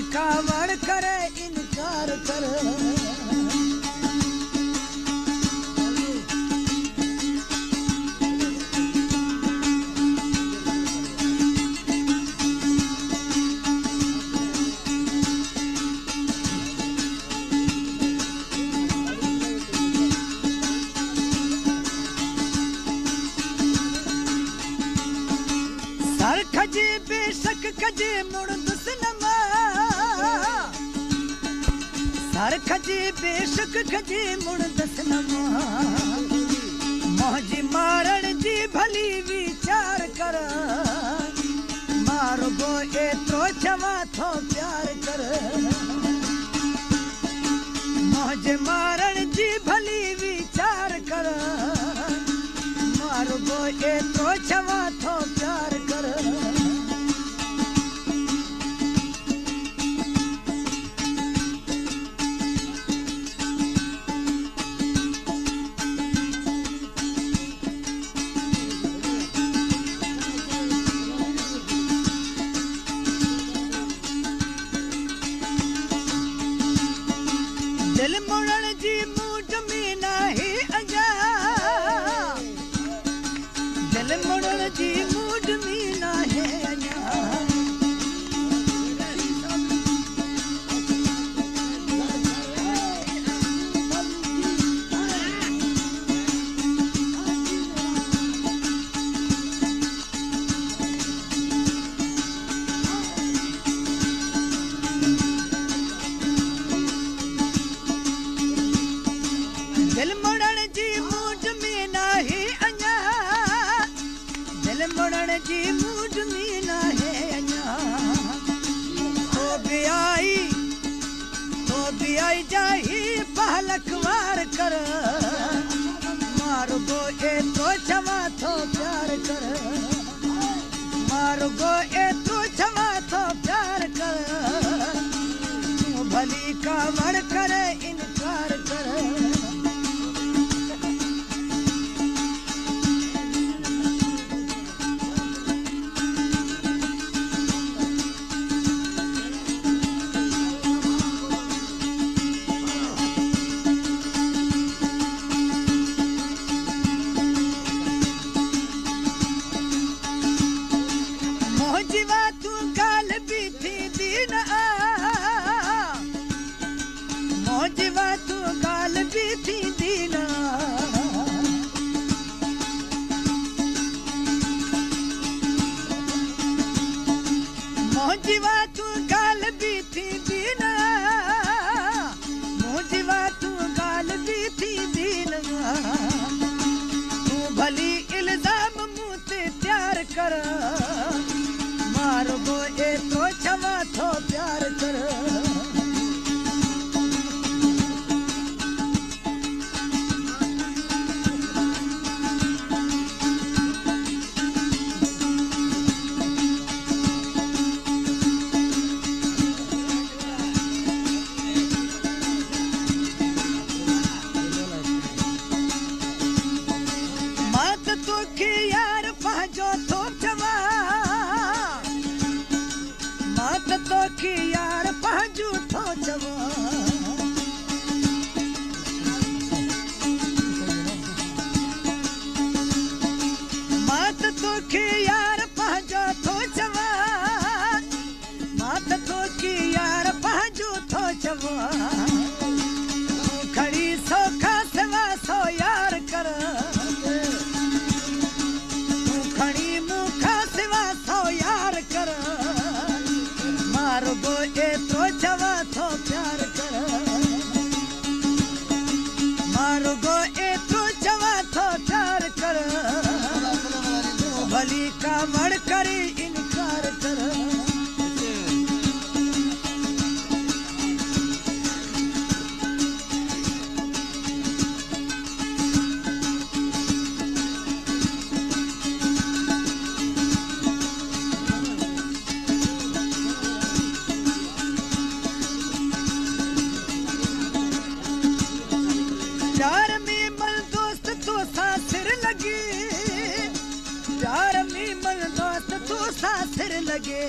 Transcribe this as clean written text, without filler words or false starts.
कावड़ करे इनकार कर। सर खजे बेशक खजे मुड़ दुसनमा, सर खजे बेशक खजे मुड़ दुसनमा। मौजी मारण जी भली विचार कर, मारो गो एतरो चवा थो प्यार कर। मौजी मारण जी भली विचार कर, मारो गो एतरो चवा थो प्यार कर। दिल मुड़न जी मूड में नाही अजा, दिल मुड़न जी मूड में नाही अजा। दिल मुड़न जी मूड में नाही अञा, दिल मुड़न जी मूड में नाही अञा। तो भी आई जाही पहलक वार कर, मारो गो एतरो चवा थो प्यार कर। मारो गो एतरो चवा थो प्यार कर, तू भली कावड़ करे इनकार कर। मौजीवा तू गाल बीठी दीन आ, मौजीवा तू गाल बीठी दीन आ। मौजीवा तू गाल बीठी दीन आ, मौजीवा तू गाल बीठी दीन आ। तू भली इल्जाम मुँह ते प्यार कर, मारो गो एतरो चवा थो प्यार कर। मात तो के यार पहजो थो चवा, मात तो की यार पहजू थो चवा। मात तो की यार पहजो थो चवा, मात तो की यार पहजू थो चवा। खड़ी सो खासवा सो यार कर, खड़ी मुखा सिवा सो यार कर। मारो गो एतरो चवा थो प्यार कर, मारो गो एतरो चवा थो प्यार कर। तू भली कावड़ करे इनकार कर। प्यार में मल दोस्त तो सासिर लगे, प्यार में मल दोस्त तो सासिर लगे।